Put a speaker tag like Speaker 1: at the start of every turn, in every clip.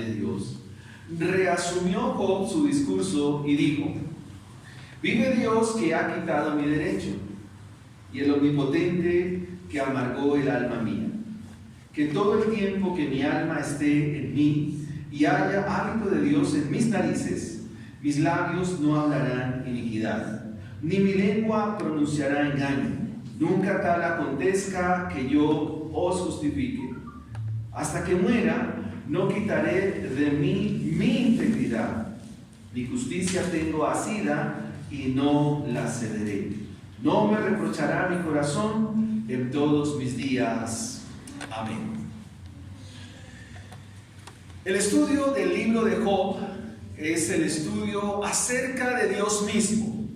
Speaker 1: de Dios, reasumió Job su discurso y dijo: vive Dios que ha quitado mi derecho, y el Omnipotente que amargó el alma mía. Que todo el tiempo que mi alma esté en mí y haya hálito de Dios en mis narices, mis labios no hablarán iniquidad, ni mi lengua pronunciará engaño. Nunca tal acontezca que yo os justifique. Hasta que muera, no quitaré de mí mi integridad. Mi justicia tengo asida y no la cederé. No me reprochará mi corazón en todos mis días. Amén. El estudio del libro de Job es el estudio acerca de Dios mismo.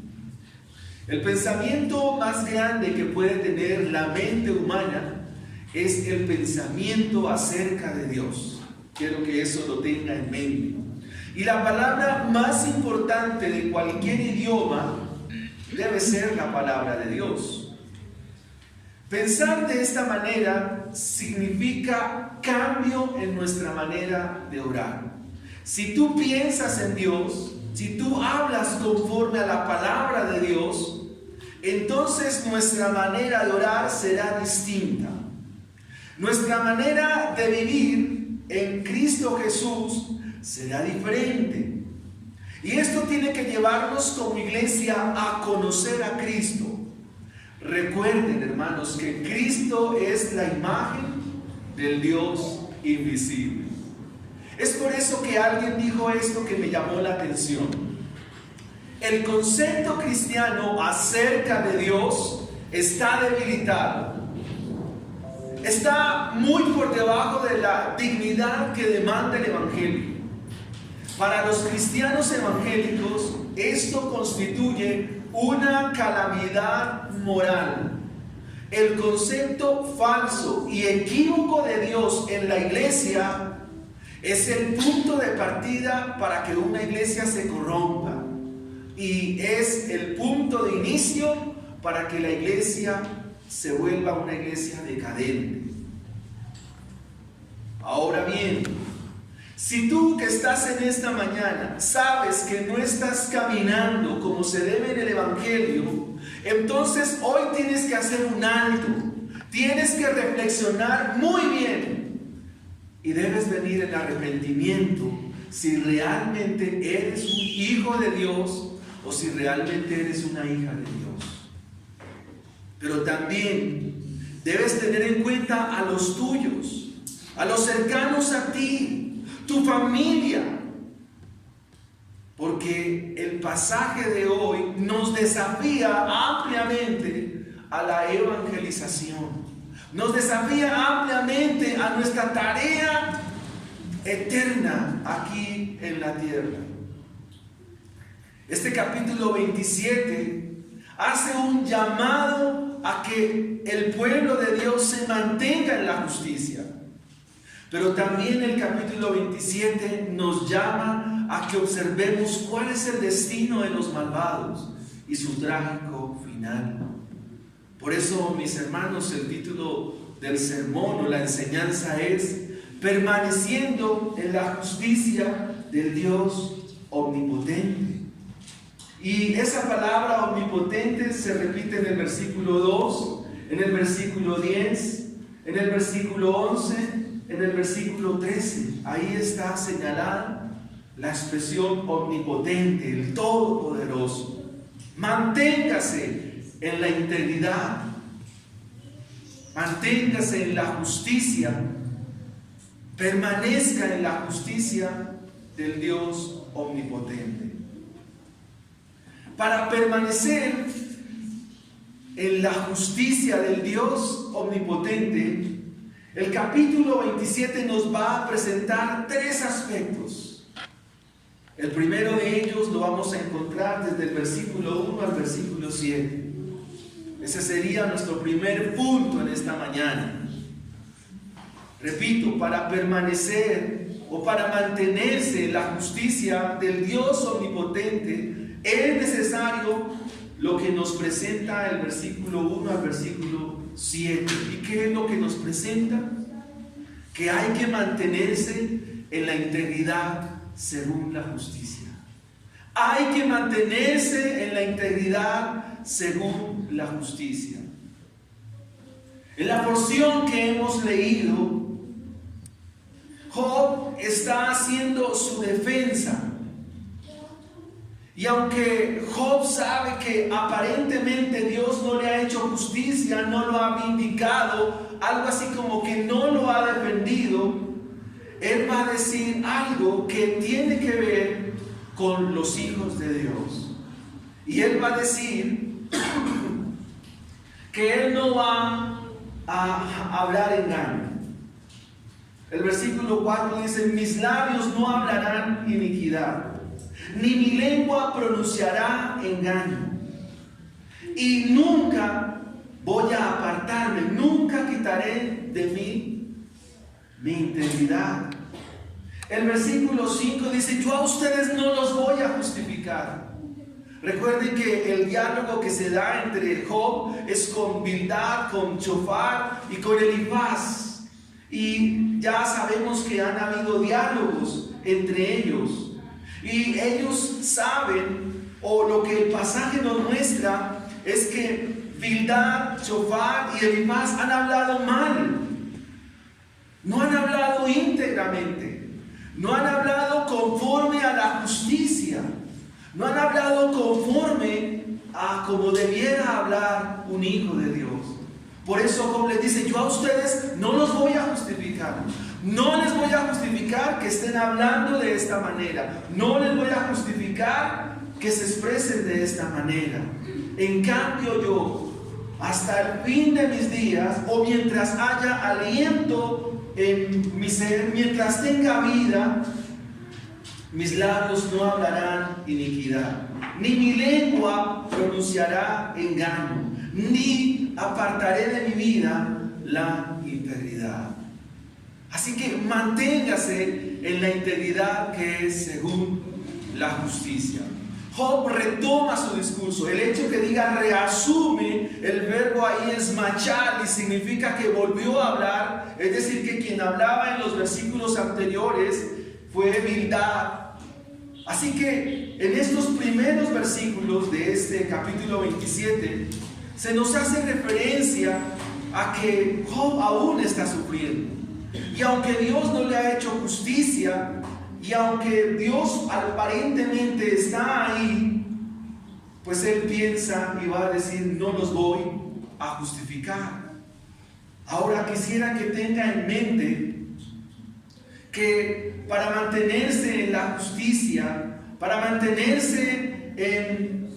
Speaker 1: El pensamiento más grande que puede tener la mente humana es el pensamiento acerca de Dios. Quiero que eso lo tenga en mente. Y la palabra más importante de cualquier idioma debe ser la palabra de Dios. Pensar de esta manera significa cambio en nuestra manera de orar. Si tú piensas en Dios, si tú hablas conforme a la palabra de Dios, entonces nuestra manera de orar será distinta. Nuestra manera de vivir en Cristo Jesús será diferente. Y esto tiene que llevarnos como iglesia a conocer a Cristo. Recuerden, hermanos, que Cristo es la imagen del Dios invisible. Es por eso que alguien dijo esto que me llamó la atención. El concepto cristiano acerca de Dios está debilitado. Está muy por debajo de la dignidad que demanda el Evangelio. Para los cristianos evangélicos, esto constituye una calamidad moral. El concepto falso y equívoco de Dios en la iglesia es el punto de partida para que una iglesia se corrompa, y es el punto de inicio para que la iglesia se vuelva una iglesia decadente. Ahora bien, si tú que estás en esta mañana sabes que no estás caminando como se debe en el Evangelio, entonces hoy tienes que hacer un alto, tienes que reflexionar muy bien y debes venir en arrepentimiento si realmente eres un hijo de Dios o si realmente eres una hija de Dios. Pero también debes tener en cuenta a los tuyos, a los cercanos a ti, tu familia, porque el pasaje de hoy nos desafía ampliamente a la evangelización, nos desafía ampliamente a nuestra tarea eterna aquí en la tierra. Este capítulo 27 hace un llamado a que el pueblo de Dios se mantenga en la justicia. Pero también el capítulo 27 nos llama a que observemos cuál es el destino de los malvados y su trágico final. Por eso, mis hermanos, el título del sermón o la enseñanza es permaneciendo en la justicia del Dios omnipotente. Y esa palabra omnipotente se repite en el versículo 2, en el versículo 10, en el versículo 11, en el versículo 13. Ahí está señalada la expresión omnipotente, el todopoderoso. Manténgase en la integridad, manténgase en la justicia, permanezca en la justicia del Dios omnipotente. Para permanecer en la justicia del Dios omnipotente, el capítulo 27 nos va a presentar tres aspectos. El primero de ellos lo vamos a encontrar desde el versículo 1 al versículo 7. Ese sería nuestro primer punto en esta mañana. Repito, para permanecer o para mantenerse en la justicia del Dios omnipotente, es necesario lo que nos presenta el versículo 1 al versículo 7. ¿Y qué es lo que nos presenta? Que hay que mantenerse en la integridad según la justicia. Hay que mantenerse en la integridad según la justicia. En la porción que hemos leído, Job está haciendo su defensa. Y aunque Job sabe que aparentemente Dios no le ha hecho justicia, no lo ha vindicado, algo así como que no lo ha defendido, él va a decir algo que tiene que ver con los hijos de Dios. Y él va a decir que él no va a hablar engaño. El versículo 4 dice: mis labios no hablarán iniquidad, ni mi lengua pronunciará engaño. Y nunca voy a apartarme, nunca quitaré de mí mi integridad. El versículo 5 dice: yo a ustedes no los voy a justificar. Recuerden que el diálogo que se da entre Job es con Bildad, con Chofar y con Elifaz. Y ya sabemos que han habido diálogos entre ellos. Y ellos saben, o lo que el pasaje nos muestra, es que Bildad, Chofar y Elifaz han hablado mal. No han hablado íntegramente. No han hablado conforme a la justicia. No han hablado conforme a como debiera hablar un hijo de Dios. Por eso Job les dice: yo a ustedes no los voy a justificar. No les voy a justificar que estén hablando de esta manera. No les voy a justificar que se expresen de esta manera. En cambio yo, hasta el fin de mis días, o mientras haya aliento en mi ser, mientras tenga vida, mis labios no hablarán iniquidad, ni mi lengua pronunciará engaño, ni apartaré de mi vida la integridad. Así que manténgase en la integridad que es según la justicia. Job retoma su discurso. El hecho que diga reasume, el verbo ahí es machar y significa que volvió a hablar. Es decir, que quien hablaba en los versículos anteriores fue Bildad. Así que en estos primeros versículos de este capítulo 27 se nos hace referencia a que Job aún está sufriendo. Y aunque Dios no le ha hecho justicia, y aunque Dios aparentemente está ahí, pues él piensa y va a decir: no los voy a justificar. Ahora quisiera que tenga en mente que para mantenerse en la justicia, para mantenerse en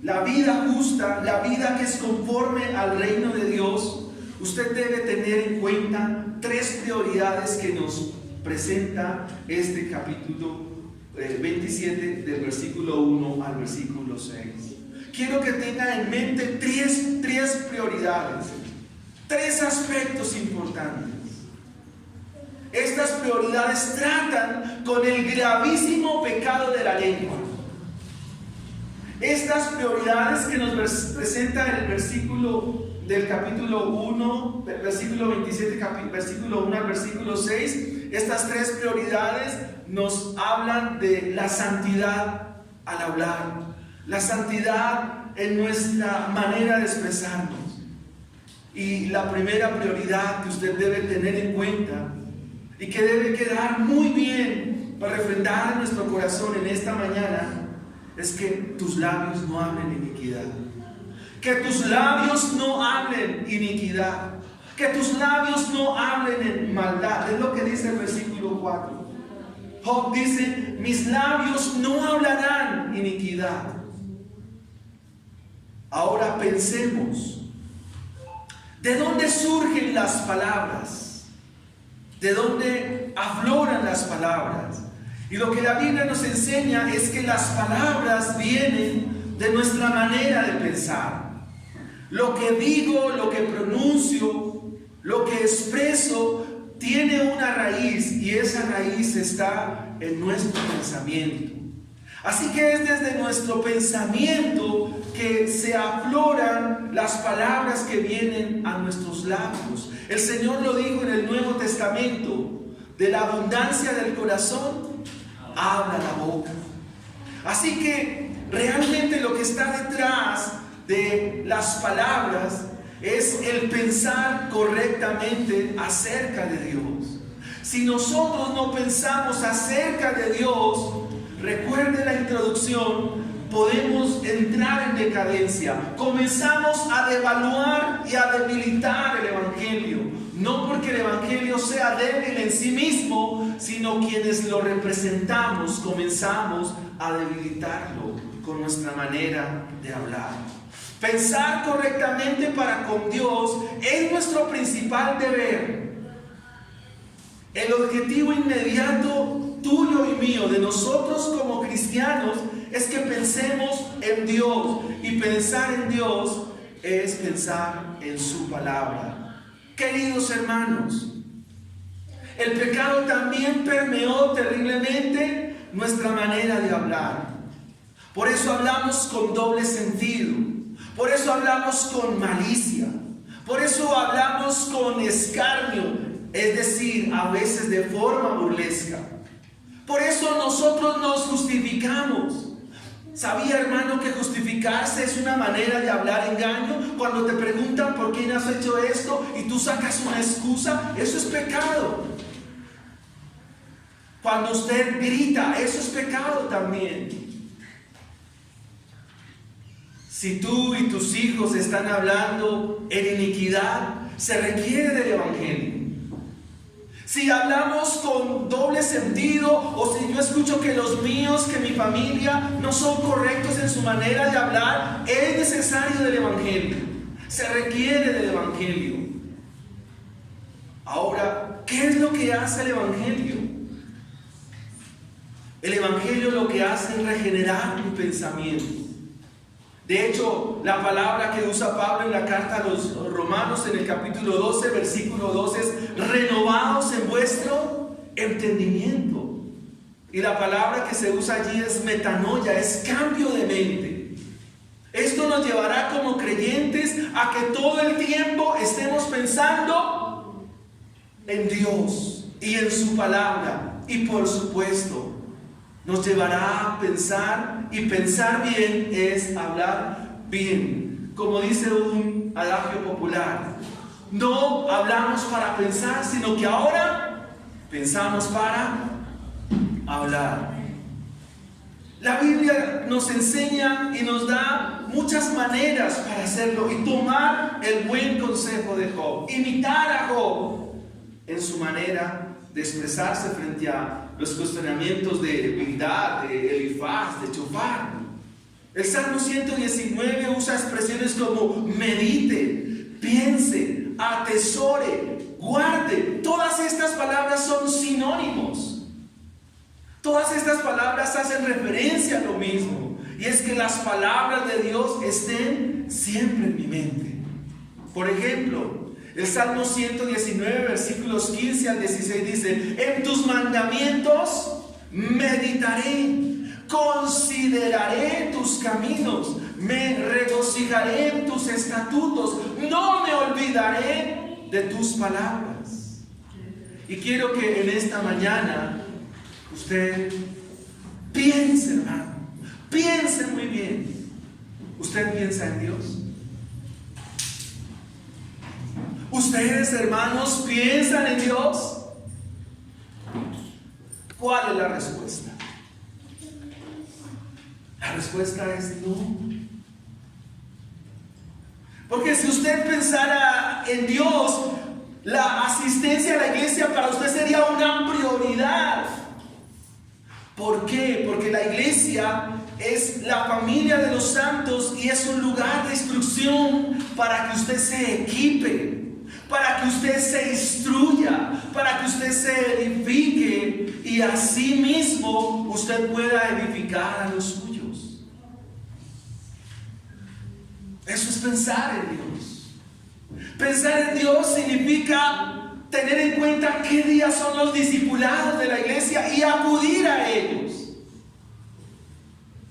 Speaker 1: la vida justa, la vida que es conforme al reino de Dios, usted debe tener en cuenta 3 prioridades que nos presenta este capítulo 27 del versículo 1 al versículo 6. Quiero que tenga en mente 3 prioridades, 3 aspectos importantes. Estas prioridades tratan con el gravísimo pecado de la lengua. Estas prioridades que nos presenta el versículo del capítulo 1, versículo 27, versículo 1 al versículo 6, estas 3 prioridades nos hablan de la santidad al hablar, la santidad en nuestra manera de expresarnos. Y la primera prioridad que usted debe tener en cuenta y que debe quedar muy bien para refrendar en nuestro corazón en esta mañana es que tus labios no hablen iniquidad. Que tus labios no hablen iniquidad. Que tus labios no hablen en maldad. Es lo que dice el versículo 4. Job dice: mis labios no hablarán iniquidad. Ahora pensemos, ¿de dónde surgen las palabras? ¿De dónde afloran las palabras? Y lo que la Biblia nos enseña es que las palabras vienen de nuestra manera de pensar. Lo que digo, lo que pronuncio, lo que expreso, tiene una raíz, y esa raíz está en nuestro pensamiento. Así que es desde nuestro pensamiento que se afloran las palabras que vienen a nuestros labios. El Señor lo dijo en el Nuevo Testamento: De la abundancia del corazón habla la boca. Así que realmente lo que está detrás de las palabras es el pensar correctamente acerca de Dios. Si nosotros no pensamos acerca de Dios, recuerde la introducción, podemos entrar en decadencia. Comenzamos a devaluar y a debilitar el Evangelio. No porque el Evangelio sea débil en sí mismo, sino quienes lo representamos comenzamos a debilitarlo con nuestra manera de hablar. Pensar correctamente para con Dios es nuestro principal deber. El objetivo inmediato tuyo y mío, de nosotros como cristianos, es que pensemos en Dios. Y pensar en Dios es pensar en su palabra. Queridos hermanos, el pecado también permeó terriblemente nuestra manera de hablar. Por eso hablamos con doble sentido. Por eso hablamos con malicia. Por eso hablamos con escarnio. Es decir, a veces de forma burlesca. Por eso nosotros nos justificamos. ¿Sabía, hermano, que justificarse es una manera de hablar engaño? Cuando te preguntan por qué no has hecho esto y tú sacas una excusa, eso es pecado. Cuando usted grita, eso es pecado también. Si tú y tus hijos están hablando en iniquidad, se requiere del Evangelio. Si hablamos con doble sentido, o si yo escucho que los míos, que mi familia no son correctos en su manera de hablar, es necesario del Evangelio. Se requiere del Evangelio. Ahora, ¿qué es lo que hace el Evangelio? El Evangelio lo que hace es regenerar mi pensamiento. De hecho, la palabra que usa Pablo en la carta a los Romanos en el capítulo 12, versículo 12 es renovados en vuestro entendimiento. Y la palabra que se usa allí es metanoia, es cambio de mente. Esto nos llevará como creyentes a que todo el tiempo estemos pensando en Dios y en su palabra. Y por supuesto, nos llevará a pensar, y pensar bien es hablar bien. Como dice un adagio popular, no hablamos para pensar, sino que ahora pensamos para hablar. La Biblia nos enseña y nos da muchas maneras para hacerlo y tomar el buen consejo de Job, imitar a Job en su manera de expresarse frente a los cuestionamientos de Bildad, de Elifaz, de Chofar. El Salmo 119 usa expresiones como medite, piense, atesore, guarde. Todas estas palabras son sinónimos. Todas estas palabras hacen referencia a lo mismo. Y es que las palabras de Dios estén siempre en mi mente. Por ejemplo, el Salmo 119, versículos 15 al 16 dice: en tus mandamientos meditaré, consideraré tus caminos, me regocijaré en tus estatutos, no me olvidaré de tus palabras. Y quiero que en esta mañana usted piense, hermano, piense muy bien. ¿Usted piensa en Dios? ¿Ustedes, hermanos, piensan en Dios? ¿Cuál es la respuesta? La respuesta es no. Porque si usted pensara en Dios, la asistencia a la iglesia para usted sería una prioridad. ¿Por qué? Porque la iglesia es la familia de los santos y es un lugar de instrucción para que usted se equipe, para que usted se instruya, para que usted se edifique y así mismo usted pueda edificar a los suyos. Eso es pensar en Dios. Pensar en Dios significa tener en cuenta qué días son los discipulados de la iglesia y acudir a ellos.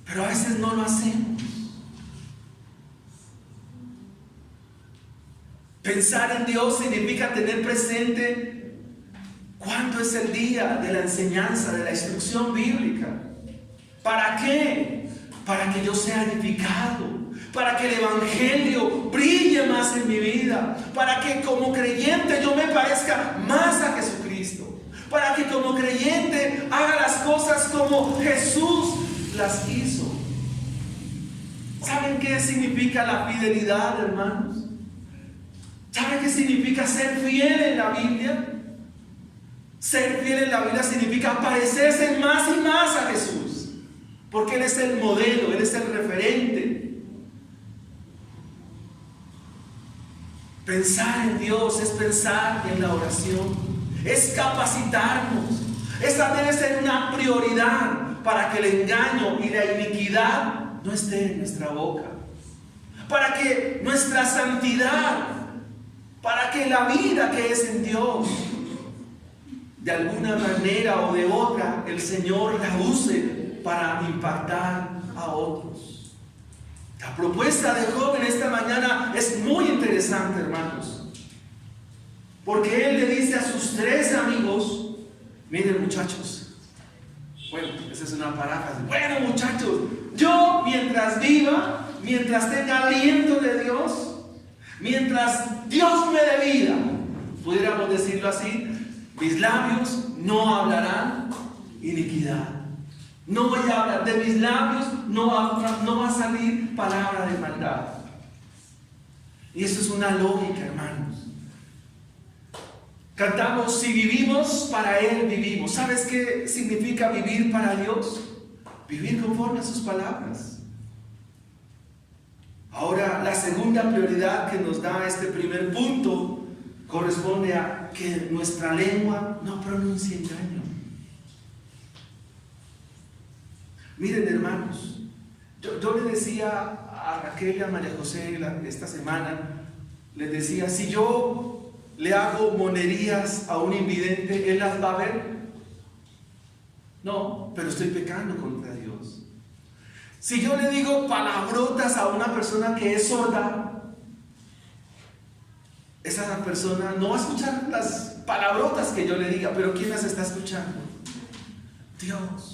Speaker 1: Pero a veces no lo hacemos. Pensar en Dios significa tener presente ¿Cuándo es el día de la enseñanza, de la instrucción bíblica? ¿Para qué? Para que yo sea edificado, para que el evangelio brille más en mi vida, para que como creyente yo me parezca más a Jesucristo, para que como creyente haga las cosas como Jesús las hizo. ¿Saben qué significa la fidelidad, hermanos? ¿Saben qué significa ser fiel en la Biblia? Ser fiel en la Biblia significa parecerse más y más a Jesús, porque Él es el modelo, Él es el referente. Pensar en Dios es pensar en la oración, es capacitarnos. Esta debe ser una prioridad para que el engaño y la iniquidad no esté en nuestra boca, para que nuestra santidad, para que la vida que es en Dios, de alguna manera o de otra, el Señor la use para impactar a otros. La propuesta de Job en esta mañana es muy interesante, hermanos, porque él le dice a sus 3 amigos: miren, muchachos, bueno, esa es una paráfrasis, bueno, muchachos, yo mientras viva, mientras tenga aliento de Dios, mientras Dios me dé vida, pudiéramos decirlo así, mis labios no hablarán iniquidad. No voy a hablar, de mis labios no va a salir palabra de maldad. Y eso es una lógica, hermanos. Cantamos: si vivimos, para Él vivimos. ¿Sabes qué significa vivir para Dios? Vivir conforme a sus palabras. Ahora, la segunda prioridad que nos da este primer punto corresponde a que nuestra lengua no pronuncie engaño. Miren, hermanos, yo le decía a Raquel y a María José esta semana, les decía: si yo le hago monerías a un invidente, ¿él las va a ver? No, pero estoy pecando contra Dios. Si yo le digo palabrotas a una persona que es sorda, esa persona no va a escuchar las palabrotas que yo le diga, pero ¿quién las está escuchando? Dios.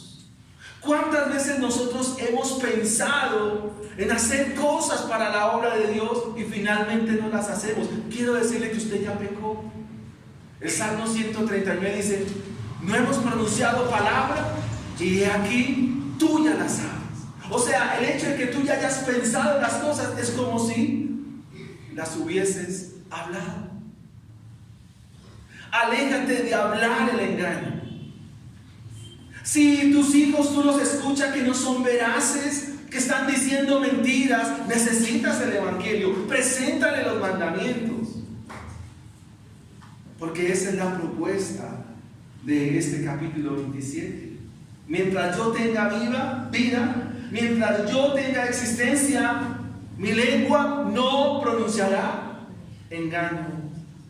Speaker 1: ¿Cuántas veces nosotros hemos pensado en hacer cosas para la obra de Dios y finalmente no las hacemos? Quiero decirle que usted ya pecó. El Salmo 139 dice: no hemos pronunciado palabra y he aquí tú ya las sabes. O sea, el hecho de que tú ya hayas pensado las cosas es como si las hubieses hablado. Aléjate de hablar el engaño. Si tus hijos tú los escuchas que no son veraces, que están diciendo mentiras, necesitas el evangelio, preséntale los mandamientos, porque esa es la propuesta de este capítulo 27. Mientras yo tenga vida, mientras yo tenga existencia, mi lengua no pronunciará engaño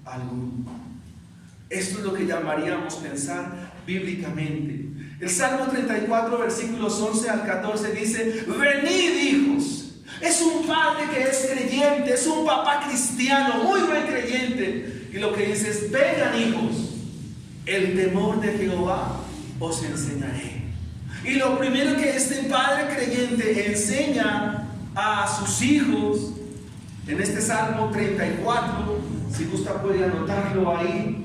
Speaker 1: alguno. Esto es lo que llamaríamos pensar bíblicamente. El Salmo 34, versículos 11 al 14 dice: venid, hijos. Es un padre que es creyente, es un papá cristiano, muy buen creyente. Y lo que dice es: vengan, hijos, el temor de Jehová os enseñaré. Y lo primero que este padre creyente enseña a sus hijos, en este Salmo 34, si gusta puede anotarlo ahí,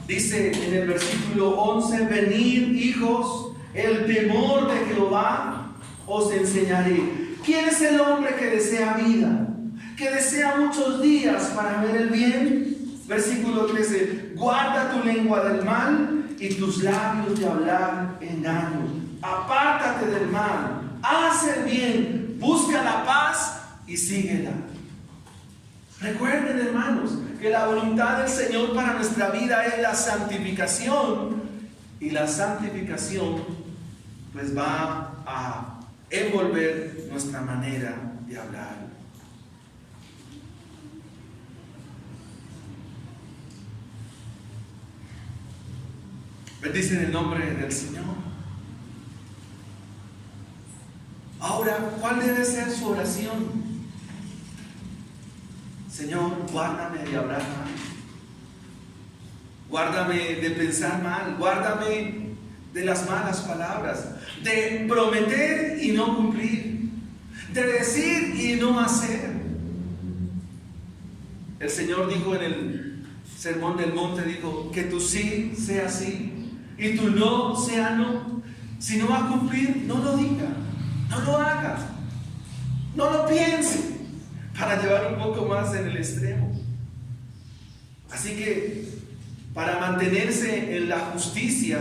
Speaker 1: dice en el versículo 11: venid, hijos, el temor de Jehová os enseñaré. ¿Quién es el hombre que desea vida, que desea muchos días para ver el bien? Versículo 13: guarda tu lengua del mal y tus labios de hablar engaño. Apártate del mal, haz el bien, busca la paz y síguela. Recuerden, hermanos, que la voluntad del Señor para nuestra vida es la santificación, y la santificación pues va a envolver nuestra manera de hablar. Bendicen el nombre del Señor. Ahora, ¿cuál debe ser su oración? Señor, guárdame de hablar mal. Guárdame de pensar mal, guárdame de las malas palabras, de prometer y no cumplir, de decir y no hacer. El Señor dijo en el Sermón del Monte, dijo, que tu sí sea sí y tu no sea no. Si no va a cumplir, no lo diga, no lo haga, no lo piense, para llevar un poco más en el extremo. Así que para mantenerse en la justicia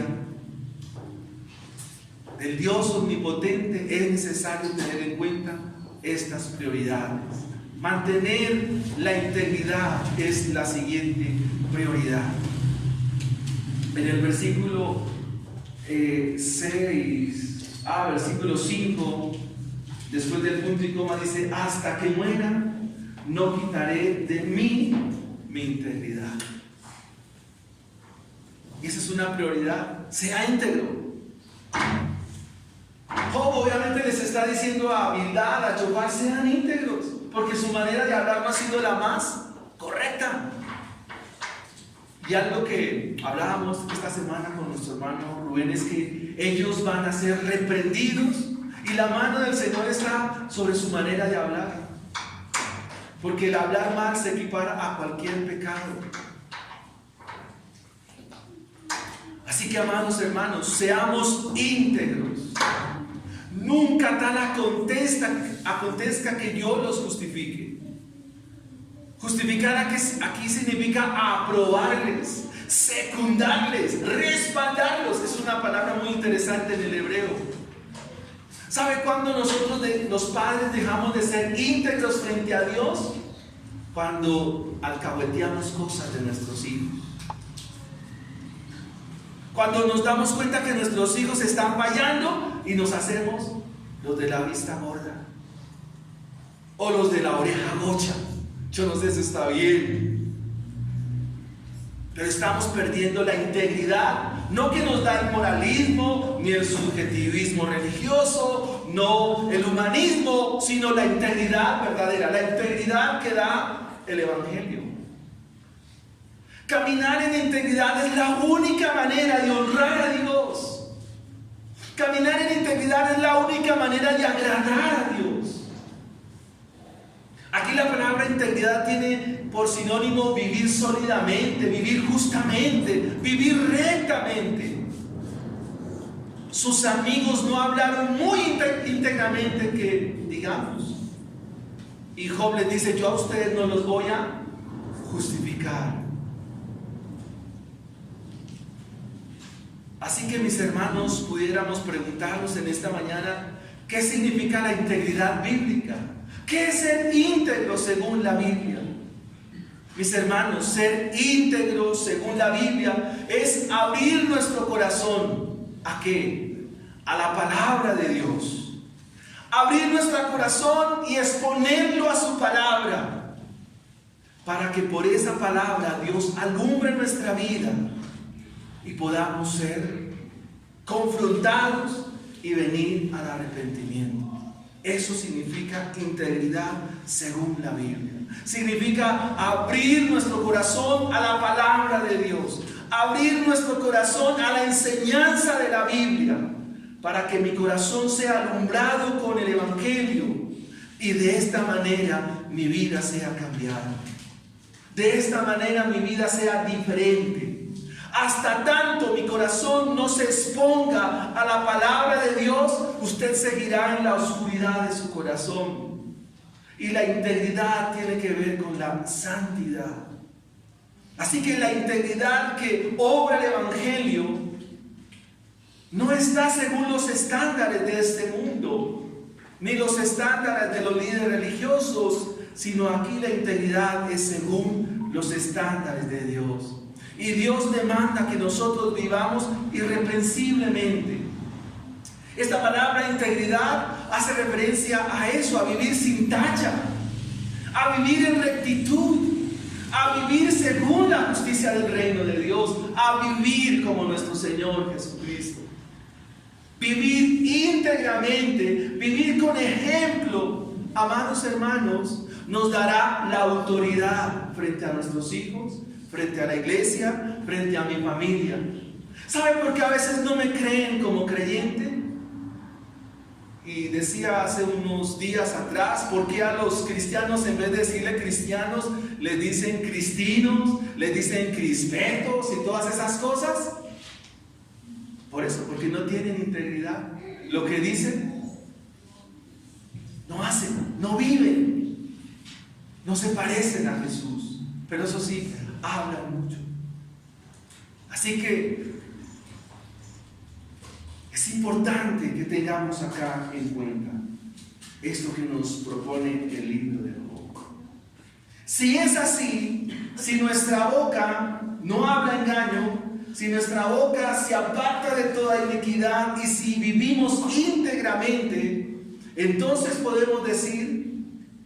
Speaker 1: del Dios omnipotente es necesario tener en cuenta estas prioridades. Mantener la integridad es la siguiente prioridad. En el versículo 5, después del punto y coma dice, hasta que muera, no quitaré de mí mi integridad. Y esa es una prioridad, sea íntegro. Job obviamente les está diciendo a Bildad, a Jobab, sean íntegros, porque su manera de hablar no ha sido la más correcta. Y algo que hablábamos esta semana con nuestro hermano Rubén es que ellos van a ser reprendidos y la mano del Señor está sobre su manera de hablar, porque el hablar mal se equipara a cualquier pecado. Así que, amados hermanos, seamos íntegros. Nunca tal acontezca que yo los justifique. Justificar aquí significa aprobarles, secundarles, respaldarlos. Es una palabra muy interesante en el hebreo. ¿Sabe cuándo nosotros los padres dejamos de ser íntegros frente a Dios? Cuando alcahueteamos cosas de nuestros hijos. Cuando nos damos cuenta que nuestros hijos están fallando y nos hacemos los de la vista gorda o los de la oreja gocha. Yo no sé si está bien, pero estamos perdiendo la integridad, no que nos da el moralismo ni el subjetivismo religioso, no el humanismo, sino la integridad verdadera, la integridad que da el Evangelio. Caminar en integridad es la única manera de honrar a Dios. Caminar en integridad es la única manera de agradar a Dios. Aquí la palabra integridad tiene por sinónimo vivir sólidamente, vivir justamente, vivir rectamente. Sus amigos no hablaron muy íntegramente que digamos. Y Job les dice, yo a ustedes no los voy a justificar. Así que, mis hermanos, pudiéramos preguntarnos en esta mañana, ¿qué significa la integridad bíblica? ¿Qué es ser íntegro según la Biblia? Mis hermanos, ser íntegro según la Biblia es abrir nuestro corazón. ¿A qué? A la palabra de Dios. Abrir nuestro corazón y exponerlo a su palabra, para que por esa palabra Dios alumbre nuestra vida y podamos ser confrontados y venir al arrepentimiento. Eso significa integridad según la Biblia. Significa abrir nuestro corazón a la palabra de Dios, abrir nuestro corazón a la enseñanza de la Biblia, para que mi corazón sea alumbrado con el Evangelio y de esta manera mi vida sea cambiada. De esta manera mi vida sea diferente. Hasta tanto mi corazón no se exponga a la palabra de Dios, usted seguirá en la oscuridad de su corazón. Y la integridad tiene que ver con la santidad. Así que la integridad que obra el Evangelio no está según los estándares de este mundo, ni los estándares de los líderes religiosos, sino aquí la integridad es según los estándares de Dios. Y Dios demanda que nosotros vivamos irreprensiblemente. Esta palabra integridad hace referencia a eso, a vivir sin tacha, a vivir en rectitud, a vivir según la justicia del reino de Dios, a vivir como nuestro Señor Jesucristo. Vivir íntegramente, vivir con ejemplo, amados hermanos, nos dará la autoridad frente a nuestros hijos, frente a la iglesia, frente a mi familia. ¿Sabe por qué a veces no me creen como creyente? Y decía hace unos días atrás, ¿por qué a los cristianos en vez de decirle cristianos, les dicen cristinos, les dicen crispetos y todas esas cosas? Por eso, porque no tienen integridad. Lo que dicen, no hacen, no viven, no se parecen a Jesús. Pero eso sí, hablan mucho. Así que es importante que tengamos acá en cuenta esto que nos propone el libro de Job. Si es así, si nuestra boca no habla engaño, si nuestra boca se aparta de toda iniquidad y si vivimos íntegramente, entonces podemos decir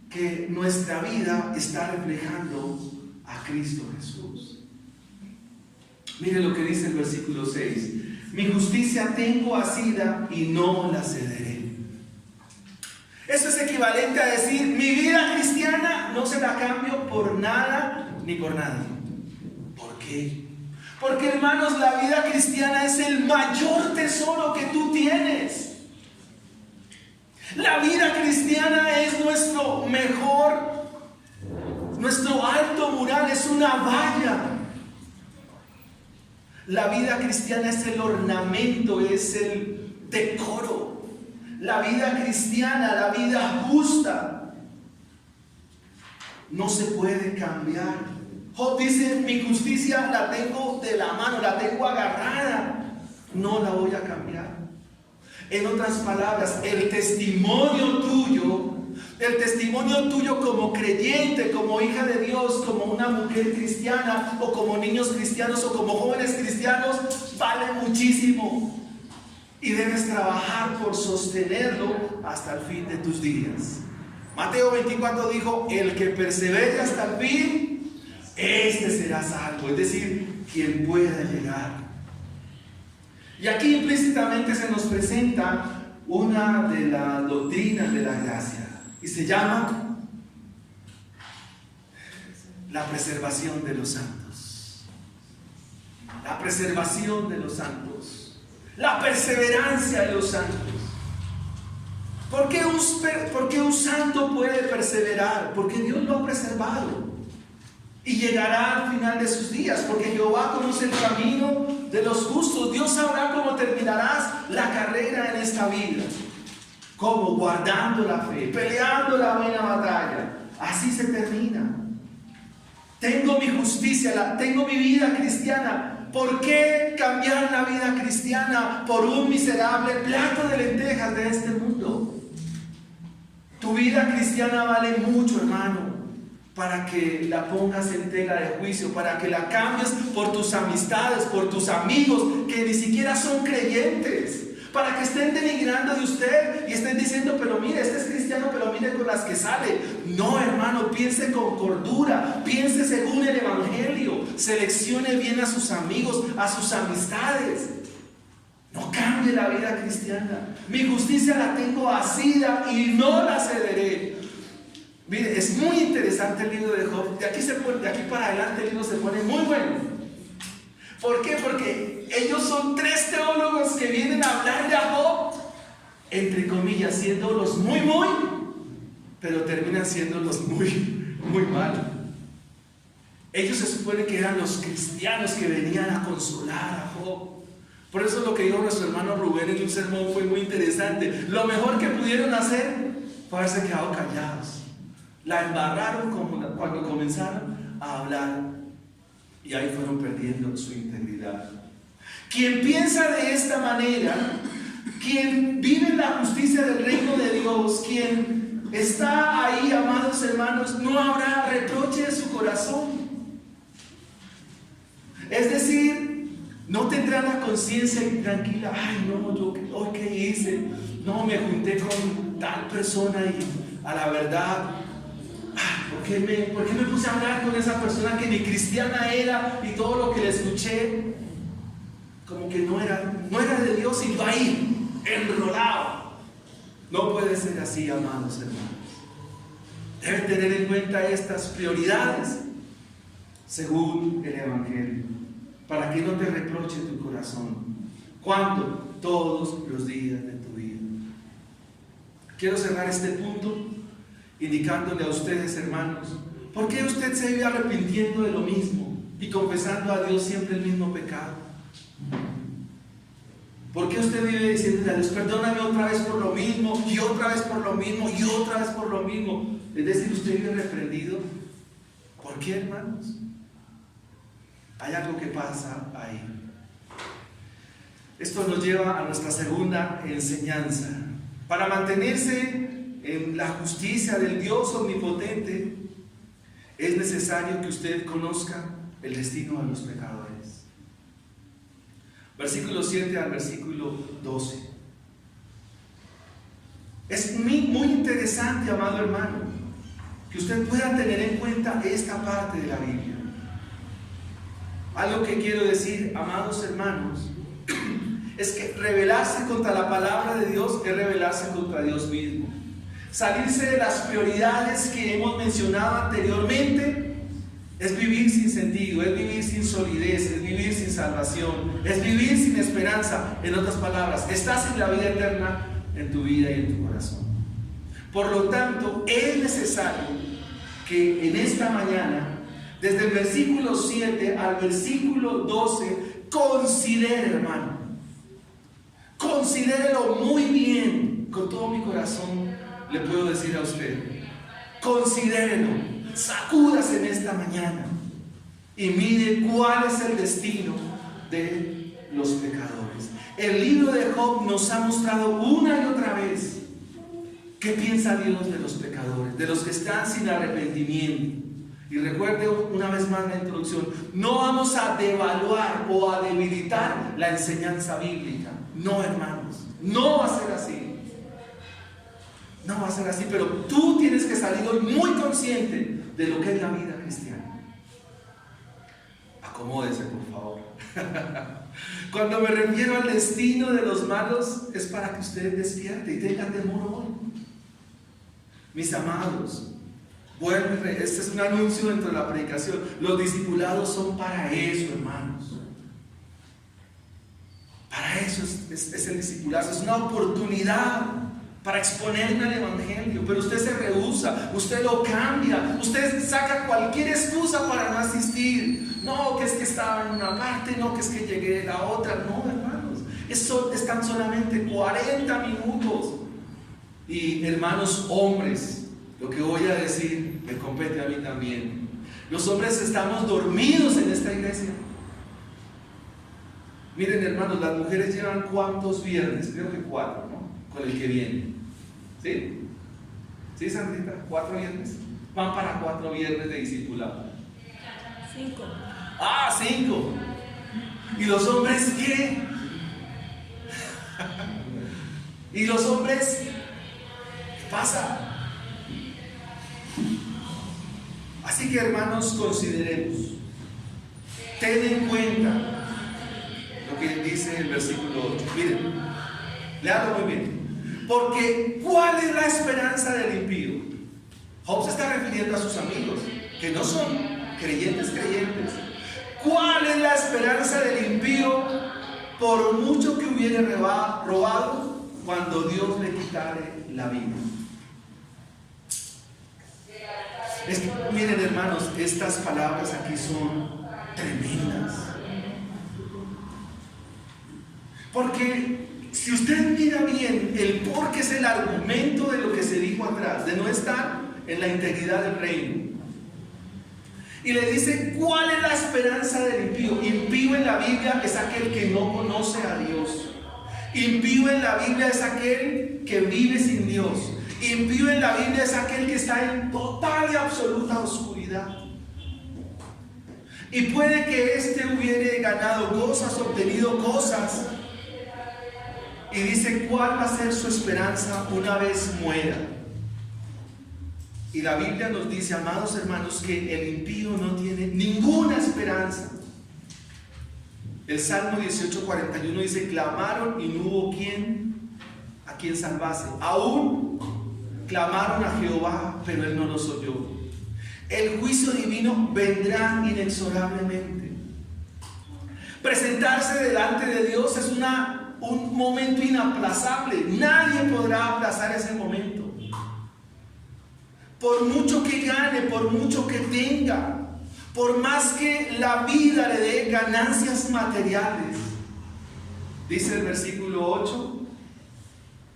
Speaker 1: que nuestra vida está reflejando a Cristo Jesús. Mire lo que dice el versículo 6. Mi justicia tengo asida y no la cederé. Eso es equivalente a decir, mi vida cristiana no se la cambio por nada ni por nadie. ¿Por qué? Porque, hermanos, la vida cristiana es el mayor tesoro que tú tienes. La vida cristiana es nuestro mejor, nuestro alto mural, es una valla. La vida cristiana es el ornamento, es el decoro. La vida cristiana, la vida justa, no se puede cambiar. Job dice, mi justicia la tengo de la mano, la tengo agarrada, no la voy a cambiar. En otras palabras, el testimonio tuyo como creyente, como hija de Dios, como una mujer cristiana, o como niños cristianos, o como jóvenes cristianos, vale muchísimo. Y debes trabajar por sostenerlo hasta el fin de tus días. Mateo 24 dijo, el que persevere hasta el fin, este será salvo. Es decir, quien pueda llegar. Y aquí implícitamente se nos presenta una de las doctrinas de la gracia. Y se llama la preservación de los santos. La preservación de los santos. La perseverancia de los santos. ¿Por qué un santo puede perseverar? Porque Dios lo ha preservado. Y llegará al final de sus días. Porque Jehová conoce el camino de los justos. Dios sabrá cómo terminarás la carrera en esta vida. ¿Cómo? Guardando la fe, peleando la buena batalla. Así se termina. Tengo mi justicia, tengo mi vida cristiana. ¿Por qué cambiar la vida cristiana por un miserable plato de lentejas de este mundo? Tu vida cristiana vale mucho, hermano, para que la pongas en tela de juicio, para que la cambies por tus amistades, por tus amigos que ni siquiera son creyentes. Para que estén denigrando de usted y estén diciendo, pero mire, este es cristiano, pero mire con las que sale. No, hermano, piense con cordura, piense según el Evangelio, seleccione bien a sus amigos, a sus amistades. No cambie la vida cristiana. Mi justicia la tengo asida y no la cederé. Mire, es muy interesante el libro de Job. De aquí para adelante el libro se pone muy bueno. ¿Por qué? Porque ellos son tres teólogos que vienen a hablar de Job, entre comillas, siendo los muy, pero terminan siendo los muy mal. Ellos se supone que eran los cristianos que venían a consolar a Job. Por eso lo que dijo nuestro hermano Rubén en un sermón fue muy interesante. Lo mejor que pudieron hacer fue haberse quedado callados. La embarraron cuando comenzaron a hablar. Y ahí fueron perdiendo su integridad. Quien piensa de esta manera, quien vive en la justicia del reino de Dios, quien está ahí, amados hermanos, no habrá reproche en su corazón. Es decir, no tendrá la conciencia tranquila. Ay, no, yo hoy qué hice. No, me junté con tal persona y a la verdad, ¿por qué me puse a hablar con esa persona que ni cristiana era y todo lo que le escuché como que no era de Dios y va ahí enrolado? No puede ser así, amados hermanos. Deben tener en cuenta estas prioridades según el Evangelio. para que no te reproche tu corazón. ¿Cuándo? Todos los días de tu vida. Quiero cerrar este punto indicándole a ustedes, hermanos, ¿por qué usted se vive arrepintiendo de lo mismo y confesando a Dios siempre el mismo pecado? ¿Por qué usted vive diciendo a Dios, perdóname otra vez por lo mismo, y otra vez por lo mismo, y otra vez por lo mismo? Es decir, usted vive reprendido. ¿Por qué, hermanos? Hay algo que pasa ahí. Esto nos lleva a nuestra segunda enseñanza. Para mantenerse en la justicia del Dios omnipotente, es necesario que usted conozca el destino de los pecadores. Versículo 7 al versículo 12. Es muy interesante, amado hermano, que usted pueda tener en cuenta esta parte de la Biblia. Algo que quiero decir, amados hermanos, es que rebelarse contra la palabra de Dios es rebelarse contra Dios mismo. Salirse de las prioridades que hemos mencionado anteriormente es vivir sin sentido, es vivir sin solidez, es vivir sin salvación, es vivir sin esperanza. En otras palabras, estás sin la vida eterna en tu vida y en tu corazón. Por lo tanto, es necesario que en esta mañana, desde el versículo 7 al versículo 12, considere, hermano, considérelo muy bien. Con todo mi corazón le puedo decir a usted, considérelo. Sacúdase en esta mañana y mire cuál es el destino de los pecadores. El libro de Job nos ha mostrado una y otra vez qué piensa Dios de los pecadores, de los que están sin arrepentimiento. Y recuerde una vez más la introducción, no vamos a devaluar o a debilitar la enseñanza bíblica. No, hermanos, no va a ser así. No va a ser así, pero tú tienes que salir hoy muy consciente de lo que es la vida cristiana. Acomódese, por favor. Cuando me refiero al destino de los malos, es para que usted despierte y tenga temor hoy. Mis amados, este es un anuncio dentro de la predicación. Los discipulados son para eso, hermanos. Para eso es el discipulado. Es una oportunidad para exponerme al Evangelio, pero usted se rehúsa, usted lo cambia, usted saca cualquier excusa para no asistir. No, que es que estaba en una parte, no, que es que llegué a la otra. No, hermanos, están solamente 40 minutos. Y hermanos hombres, lo que voy a decir me compete a mí también. Los hombres estamos dormidos en esta iglesia. Miren, hermanos, las mujeres llevan ¿cuántos viernes? Creo que 4, ¿no? Con el que viene. ¿Sí? ¿Sí, Sandrita? 4 viernes. Van para 4 viernes de discipulado.
Speaker 2: 5.
Speaker 1: Ah, 5. ¿Y los hombres qué? ¿Y los hombres qué pasa? Así que, hermanos, consideremos. Ten en cuenta lo que dice el versículo 8. Miren, léalo muy bien. Porque ¿cuál es la esperanza del impío? Job se está refiriendo a sus amigos, que no son creyentes. ¿Cuál es la esperanza del impío por mucho que hubiere robado cuando Dios le quitare la vida? Miren, hermanos, estas palabras aquí son tremendas. Porque si usted mira bien el por qué es el argumento de lo que se dijo atrás, de no estar en la integridad del reino, y le dice cuál es la esperanza del impío. Impío en la Biblia es aquel que no conoce a Dios. Impío en la Biblia es aquel que vive sin Dios. Impío en la Biblia es aquel que está en total y absoluta oscuridad. Y puede que éste hubiere ganado cosas, obtenido cosas, y dice cuál va a ser su esperanza una vez muera. Y la Biblia nos dice, amados hermanos, que el impío no tiene ninguna esperanza. El Salmo 18:41 dice, clamaron y no hubo a quien salvase. Aún clamaron a Jehová, pero él no los oyó. El juicio divino vendrá inexorablemente. Presentarse delante de Dios es un momento inaplazable. Nadie podrá aplazar ese momento. Por mucho que gane, por mucho que tenga, por más que la vida le dé ganancias materiales, dice el versículo 8,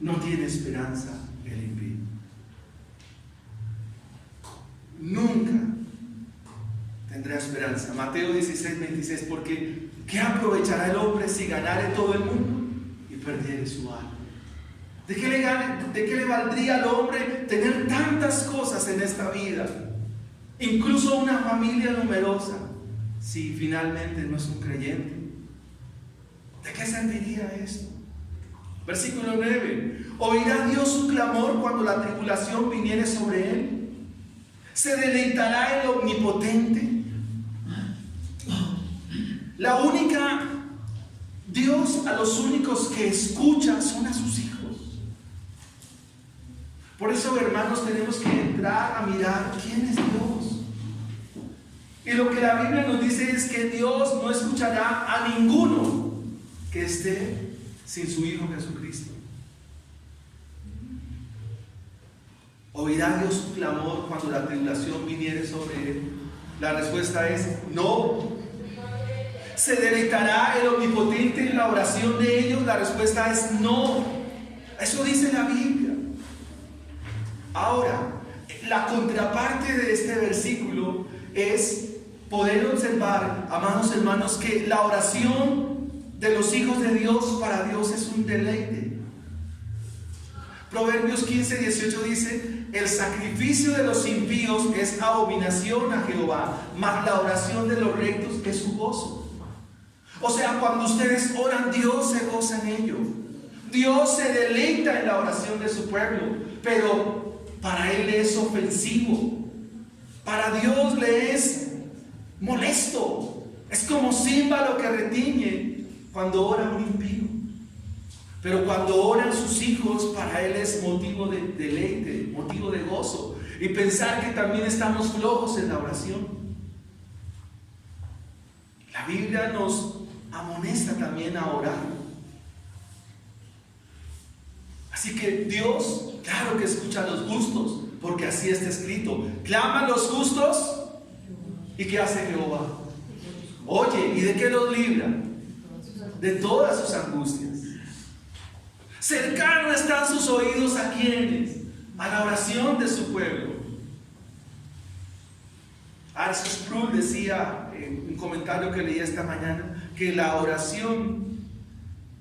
Speaker 1: no tiene esperanza el impío. Nunca tendrá esperanza. Mateo 16:26, porque ¿qué aprovechará el hombre si ganare todo el mundo y perdiere su alma? ¿De qué le valdría al hombre tener tantas cosas en esta vida? Incluso una familia numerosa, si finalmente no es un creyente. ¿De qué serviría esto? Versículo 9. ¿Oirá Dios su clamor cuando la tribulación viniere sobre él? ¿Se deleitará el omnipotente? Dios a los únicos que escucha son a sus hijos. Por eso, hermanos, tenemos que entrar a mirar quién es Dios. Y lo que la Biblia nos dice es que Dios no escuchará a ninguno que esté sin su Hijo Jesucristo. ¿Oirá Dios su clamor cuando la tribulación viniere sobre él? La respuesta es no. ¿Se deleitará el omnipotente en la oración de ellos? La respuesta es no. Eso dice la Biblia. Ahora, la contraparte de este versículo es poder observar, amados hermanos, que la oración de los hijos de Dios para Dios es un deleite. Proverbios 15:18 dice: el sacrificio de los impíos es abominación a Jehová, mas la oración de los rectos es su gozo. O sea, cuando ustedes oran, Dios se goza en ello. Dios se deleita en la oración de su pueblo, pero para Él es ofensivo. Para Dios le es molesto. Es como címbalo que retiñe cuando ora un impío. Pero cuando oran sus hijos, para Él es motivo de deleite, motivo de gozo. Y pensar que también estamos flojos en la oración. La Biblia nos amonesta también a orar. Así que Dios, claro que escucha los justos, porque así está escrito. Claman los justos, ¿y qué hace Jehová? Oye, ¿y de qué los libra? De todas sus angustias. Cercano están sus oídos a quienes, a la oración de su pueblo. R.C. Sproul decía en un comentario que leí esta mañana que la oración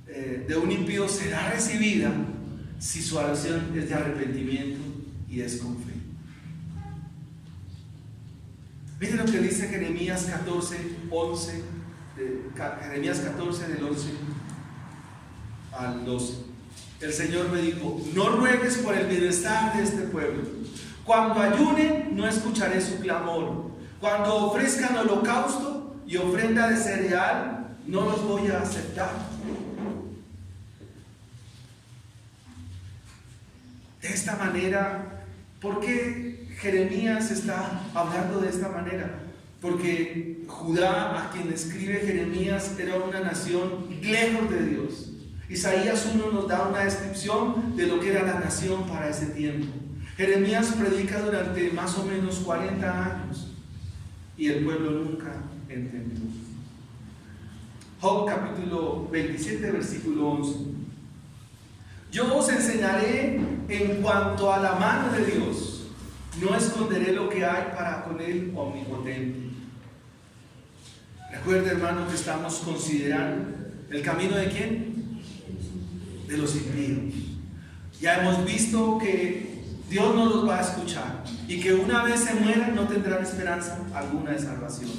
Speaker 1: de un impío será recibida si su oración es de arrepentimiento y es con fe. Miren lo que dice Jeremías 14:11, Jeremías 14 del 11 al 12. El Señor me dijo: no ruegues por el bienestar de este pueblo. Cuando ayunen, no escucharé su clamor. Cuando ofrezcan holocausto y ofrenda de cereal, no los voy a aceptar. De esta manera, ¿por qué Jeremías está hablando de esta manera? Porque Judá, a quien escribe Jeremías, era una nación lejos de Dios. Isaías 1 nos da una descripción de lo que era la nación para ese tiempo. Jeremías predica durante más o menos 40 años y el pueblo nunca entendió. Job capítulo 27, versículo 11. Yo os enseñaré en cuanto a la mano de Dios, no esconderé lo que hay para con el omnipotente. Recuerda, hermano, que estamos considerando el camino de ¿quién? De los impíos. Ya hemos visto que Dios no los va a escuchar y que una vez se mueran no tendrán esperanza alguna de salvación.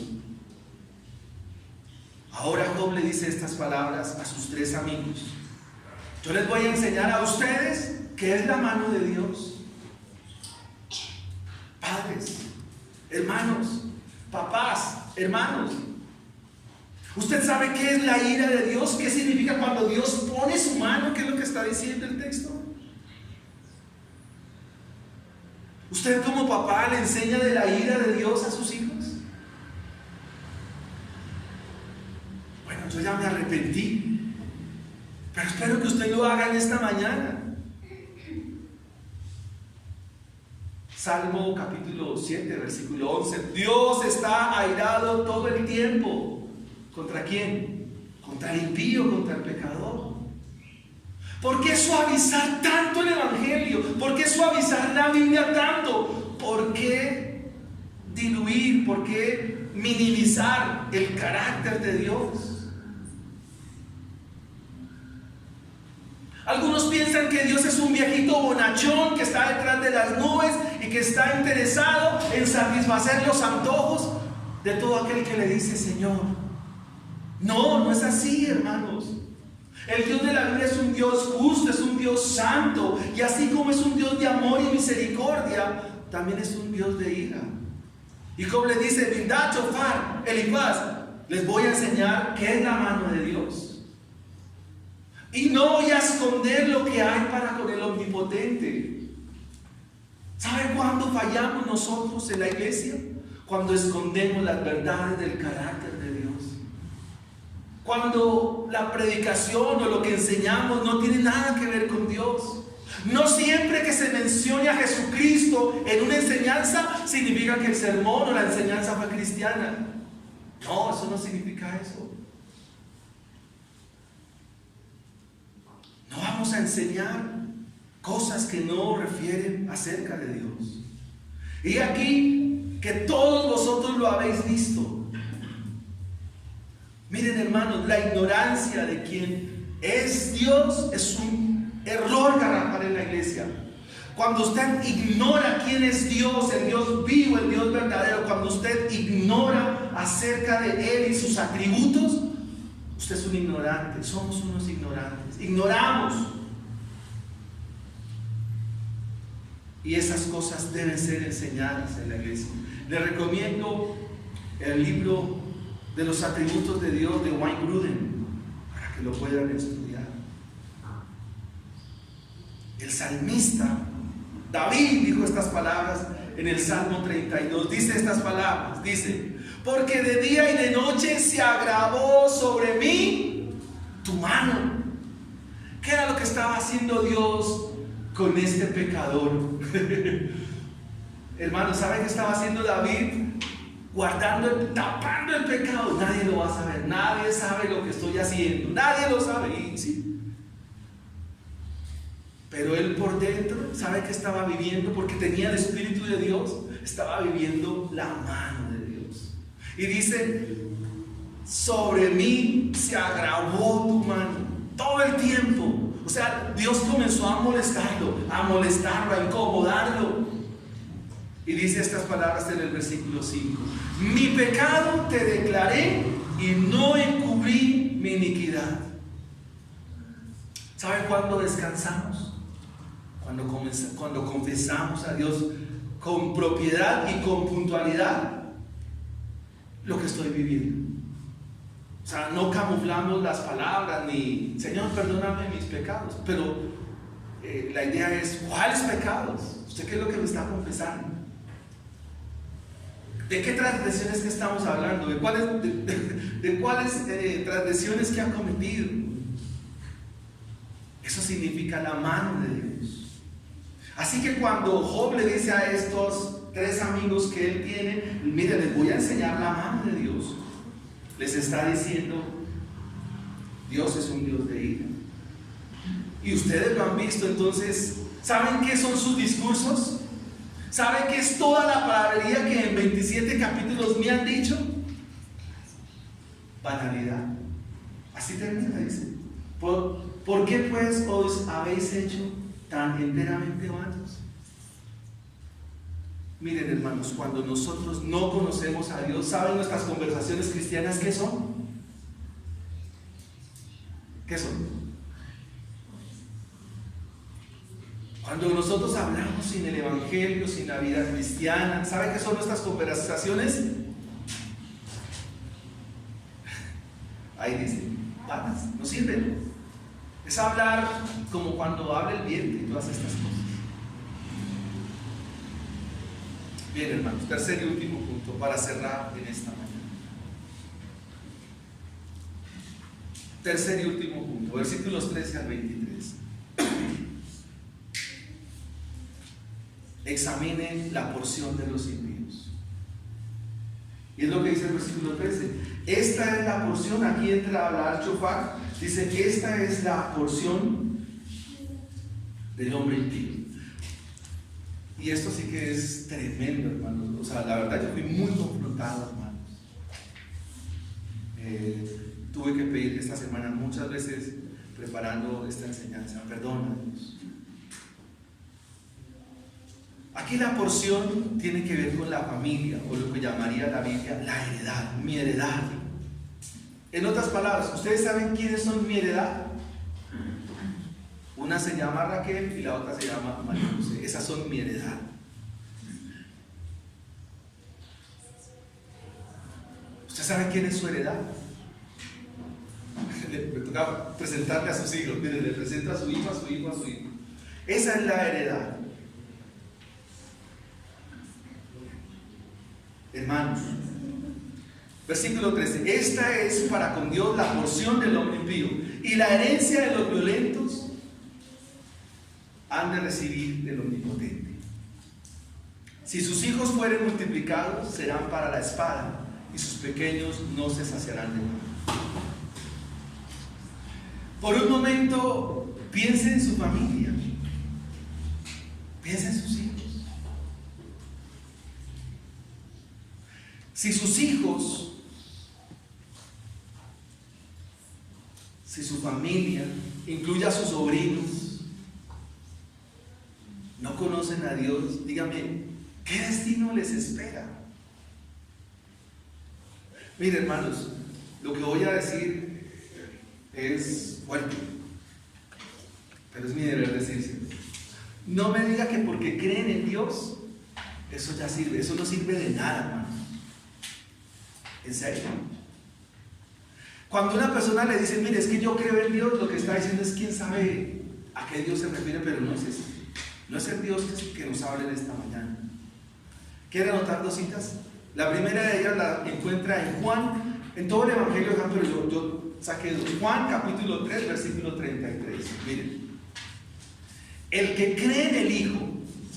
Speaker 1: Ahora Job le dice estas palabras a sus 3 amigos. Yo les voy a enseñar a ustedes qué es la mano de Dios. Padres, hermanos, papás, hermanos. ¿Usted sabe qué es la ira de Dios? ¿Qué significa cuando Dios pone su mano? ¿Qué es lo que está diciendo el texto? ¿Usted como papá le enseña de la ira de Dios a sus hijos? Bueno, yo yo ya me arrepentí. Pero espero que usted lo haga en esta mañana. Salmo capítulo 7, versículo 11. Dios está airado todo el tiempo. ¿Contra quién? Contra el impío, contra el pecador. ¿Por qué suavizar tanto el Evangelio? ¿Por qué suavizar la Biblia tanto? ¿Por qué diluir? ¿Por qué minimizar el carácter de Dios? Algunos piensan que Dios es un viejito bonachón que está detrás de las nubes y que está interesado en satisfacer los antojos de todo aquel que le dice Señor. No, no es así, hermanos. El Dios de la Biblia es un Dios justo, es un Dios santo, y así como es un Dios de amor y misericordia, también es un Dios de ira. Y como le dice Bildad, Shofar, Elifaz, les voy a enseñar qué es la mano de Dios. Y no voy a esconder lo que hay para con el Omnipotente. ¿Sabe cuándo fallamos nosotros en la iglesia? Cuando escondemos las verdades del carácter de Dios. Cuando la predicación o lo que enseñamos no tiene nada que ver con Dios. No siempre que se mencione a Jesucristo en una enseñanza significa que el sermón o la enseñanza fue cristiana. No, eso no significa eso. No vamos a enseñar cosas que no refieren acerca de Dios. Y aquí que todos vosotros lo habéis visto. Miren, hermanos, la ignorancia de quien es Dios es un error garrafal en la iglesia. Cuando usted ignora quién es Dios, el Dios vivo, el Dios verdadero, cuando usted ignora acerca de Él y sus atributos, usted es un ignorante. Somos unos ignorantes. Ignoramos. Y esas cosas deben ser enseñadas en la iglesia. Les recomiendo el libro de los atributos de Dios de Wayne Grudem para que lo puedan estudiar. El salmista David dijo estas palabras en el Salmo 32. Dice estas palabras, dice: porque de día y de noche se agravó sobre mí tu mano. ¿Qué era lo que estaba haciendo Dios con este pecador? Hermano, ¿sabe qué estaba haciendo David? Tapando el pecado. Nadie lo va a saber, nadie sabe lo que estoy haciendo, nadie lo sabe. Y sí, pero él por dentro sabe que estaba viviendo, porque tenía el Espíritu de Dios, estaba viviendo la mano de Dios. Y dice: sobre mí se agravó tu mano. Todo el tiempo. O sea, Dios comenzó a molestarlo, a incomodarlo. Y dice estas palabras en el versículo 5: mi pecado te declaré y no encubrí mi iniquidad. ¿Sabe cuándo descansamos? Cuando confesamos a Dios con propiedad y con puntualidad lo que estoy viviendo. O sea, no camuflamos las palabras ni Señor, perdóname mis pecados. Pero la idea es: ¿cuáles pecados? ¿Usted qué es lo que me está confesando? ¿De qué transgresiones que estamos hablando? ¿De cuáles transgresiones que ha cometido? Eso significa la mano de Dios. Así que cuando Job le dice a estos 3 amigos que él tiene: mire, les voy a enseñar la mano de Dios, les está diciendo: Dios es un Dios de ira. Y ustedes lo han visto. Entonces, ¿saben qué son sus discursos? ¿Saben qué es toda la palabrería que en 27 capítulos me han dicho? Banalidad. Así termina, dice: ¿Por qué pues os habéis hecho tan enteramente vanos? Miren, hermanos, cuando nosotros no conocemos a Dios, ¿saben nuestras conversaciones cristianas qué son? ¿Qué son? Cuando nosotros hablamos sin el Evangelio, sin la vida cristiana, ¿saben qué son nuestras conversaciones? Ahí dice: patas, no sirven. Es hablar como cuando habla el viento y todas estas cosas. Bien, hermanos, tercer y último punto para cerrar en esta mañana. Tercer y último punto, versículos 13 al 23. Examinen la porción de los impíos. Y es lo que dice el versículo 13. Esta es la porción, aquí entra a hablar Shofar, dice que esta es la porción del hombre impío. Y esto sí que es tremendo, hermanos. O sea, la verdad yo fui muy confrontado, hermanos. Tuve que pedir esta semana muchas veces preparando esta enseñanza, perdón a Dios. Aquí la porción tiene que ver con la familia, o lo que llamaría la Biblia la heredad, mi heredad. En otras palabras, ¿ustedes saben quiénes son mi heredad? Una se llama Raquel y la otra se llama María José. Esas son mi heredad. ¿Usted sabe quién es su heredad? Me toca presentarle a sus hijos. Mire, le presenta a su hijo, a su hijo, a su hijo. Esa es la heredad. Hermanos, versículo 13. Esta es para con Dios la porción del hombre impío, y la herencia de los violentos han de recibir del Omnipotente. Si sus hijos fueren multiplicados, serán para la espada, y sus pequeños no se saciarán de nada. Por un momento, piense en su familia, piense en sus hijos. Si sus hijos, si su familia, incluye a sus sobrinos, no conocen a Dios, dígame, ¿qué destino les espera? Mire, hermanos, lo que voy a decir es fuerte, pero es mi deber decirse. No me diga que porque creen en Dios, eso ya sirve, eso no sirve de nada, hermanos. ¿En serio? Cuando una persona le dice, mire, es que yo creo en Dios, lo que está diciendo es quién sabe a qué Dios se refiere, pero no es ese. No es el Dios que nos habla en esta mañana. ¿Quiere anotar dos citas? La primera de ellas la encuentra en Juan, en todo el Evangelio de Juan, pero yo saqué Juan capítulo 3, versículo 33. Miren, el que cree en el Hijo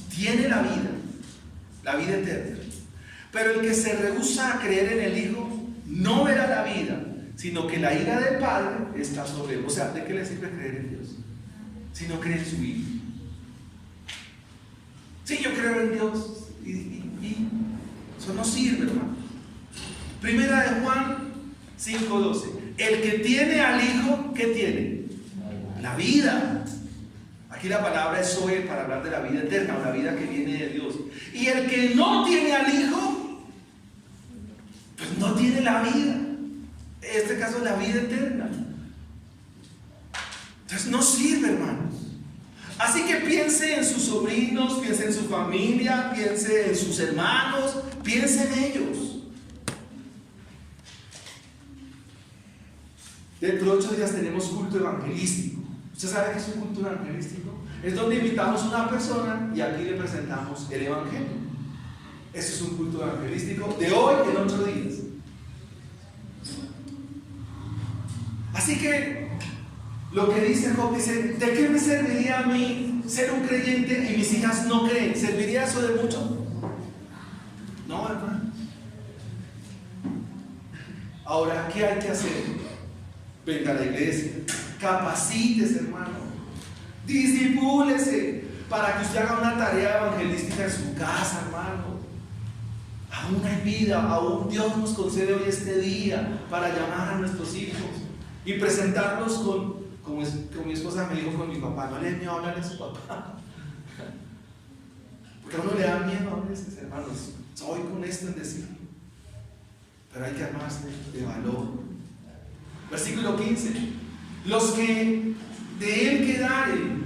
Speaker 1: tiene la vida eterna. Pero el que se rehúsa a creer en el Hijo no verá la vida, sino que la ira del Padre está sobre él. O sea, ¿de qué le sirve creer en Dios si no cree en su Hijo? Sí, yo creo en Dios y eso no sirve, hermano. Primera de Juan 5:12. El que tiene al Hijo, ¿qué tiene? La vida. Aquí la palabra es Zoe para hablar de la vida eterna, la vida que viene de Dios. Y el que no tiene al Hijo, pues no tiene la vida. En este caso, la vida eterna. Entonces no sirve, hermanos. Así que piense en sus sobrinos, piense en su familia, piense en sus hermanos, piense en ellos. Dentro de 8 días tenemos culto evangelístico. ¿Usted sabe qué es un culto evangelístico? Es donde invitamos a una persona y aquí le presentamos el evangelio. Ese es un culto evangelístico de hoy en 8 días. Así que lo que dice Job, dice, ¿de qué me serviría a mí ser un creyente y mis hijas no creen? ¿Serviría eso de mucho? No, hermano. Ahora, ¿qué hay que hacer? Venga a la iglesia, capacítese, hermano, discipúlese para que usted haga una tarea evangelística en su casa, hermano. Aún hay vida, aún Dios nos concede hoy este día para llamar a nuestros hijos y presentarlos como mi esposa me dijo con mi papá, no le dé miedo hablarle a su papá, porque a uno le da miedo a veces, hermanos. Soy con esto en decirlo, pero hay que armarse de valor. Versículo 15. Los que de él quedaren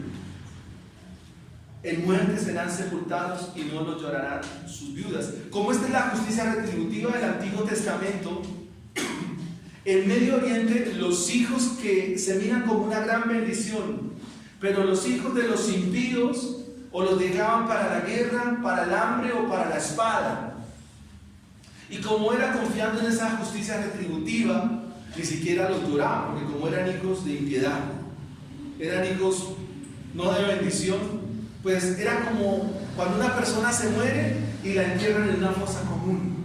Speaker 1: en muerte serán sepultados y no los llorarán sus viudas. Como esta es la justicia retributiva del Antiguo Testamento, en Medio Oriente los hijos que se miran como una gran bendición, pero los hijos de los impíos o los dejaban para la guerra, para el hambre o para la espada. Y como era confiando en esa justicia retributiva, ni siquiera los lloraban, porque como eran hijos de impiedad, eran hijos no de bendición, pues era como cuando una persona se muere y la entierran en una fosa común.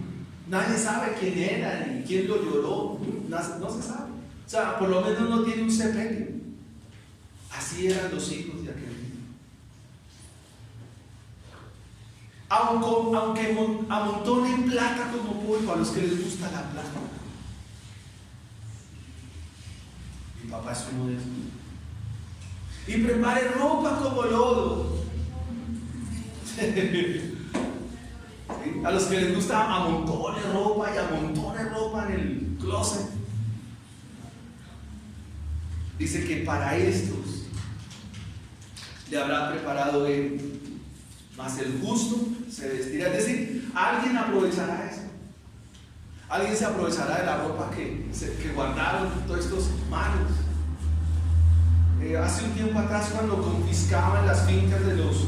Speaker 1: Nadie sabe quién era ni quién lo lloró, no se sabe. O sea, por lo menos no tiene un sepelio. Así eran los hijos de aquel día. Aunque amontonen plata como polvo a los que les gusta la plata. Mi papá es uno de esos. Y prepare ropa como lodo. ¿Sí? A los que les gusta amontones ropa y amontones ropa en el closet. Dice que para estos le habrá preparado él, mas el justo se vestirá. Es decir, alguien aprovechará eso. Alguien se aprovechará de la ropa que guardaron todos estos malos. Hace un tiempo atrás, cuando confiscaban las fincas de los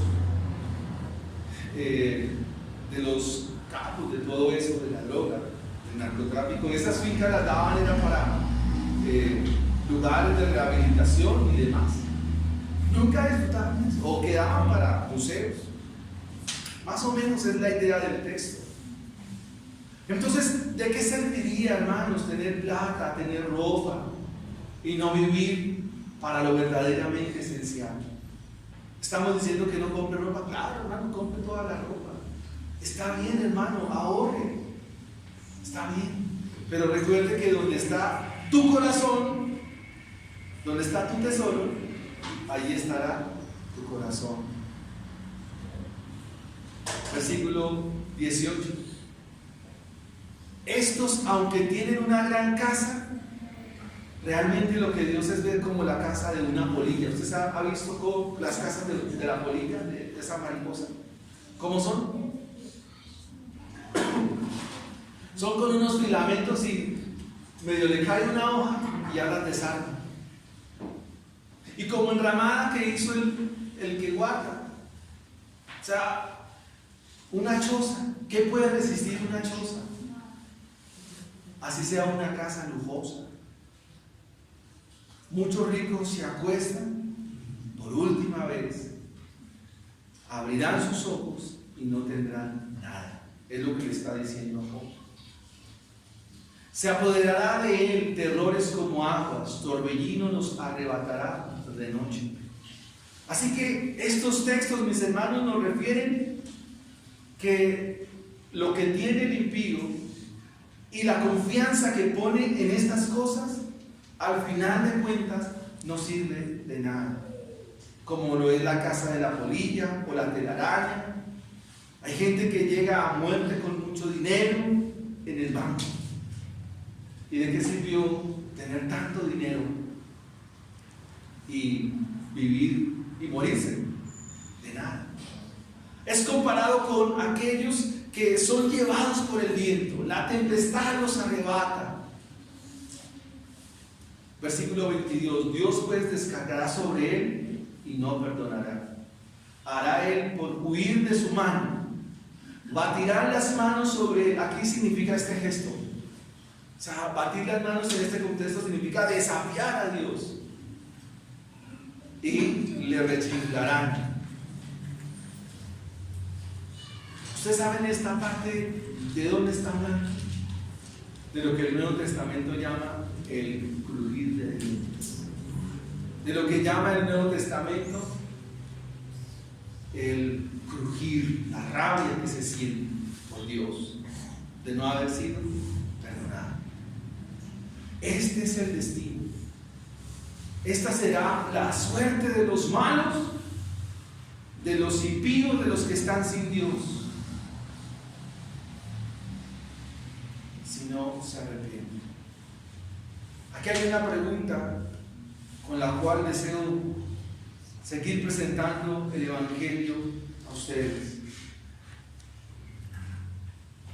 Speaker 1: capos, de todo eso, de la droga, del narcotráfico, esas fincas las daban era para lugares de rehabilitación y demás. Nunca disfrutaban eso, o quedaban para museos. Más o menos es la idea del texto. Entonces, ¿de qué serviría, hermanos, tener plata, tener ropa y no vivir para lo verdaderamente esencial? Estamos diciendo que no compre ropa. Claro, hermano, compre toda la ropa. Está bien, hermano, ahorre. Está bien. Pero recuerde que donde está tu corazón, donde está tu tesoro, ahí estará tu corazón. Versículo 18. Estos, aunque tienen una gran casa, realmente lo que Dios es ver como la casa de una polilla. ¿Usted ha visto las casas de la polilla, de esa mariposa? ¿Cómo son? Son con unos filamentos y medio le cae una hoja y ya las desarma. Y como enramada que hizo el que guarda. O sea, una choza. ¿Qué puede resistir una choza? Así sea una casa lujosa. Muchos ricos se acuestan por última vez, abrirán sus ojos y no tendrán nada. Es lo que le está diciendo Job. Se apoderará de él terrores como aguas, torbellino nos arrebatará de noche. Así que estos textos, mis hermanos, nos refieren que lo que tiene el impío y la confianza que pone en estas cosas, al final de cuentas, no sirve de nada. Como lo es la casa de la polilla o la telaraña. Hay gente que llega a muerte con mucho dinero en el banco. ¿Y de qué sirvió tener tanto dinero y vivir y morirse? De nada. Es comparado con aquellos que son llevados por el viento. La tempestad los arrebata. Versículo 22. Dios pues descargará sobre él y no perdonará. Hará él por huir de su mano. Batirá las manos sobre él. Aquí significa este gesto. O sea, batir las manos en este contexto significa desafiar a Dios. Y le rechiflarán. Ustedes saben esta parte de dónde está hablando. De lo que el Nuevo Testamento llama el crujir de dientes. De lo que llama el Nuevo Testamento el crujir, la rabia que se siente por Dios de no haber sido perdonado. Este es el destino. Esta será la suerte de los malos, de los impíos, de los que están sin Dios, si no se arrepienten. Aquí hay una pregunta con la cual deseo seguir presentando el Evangelio a ustedes.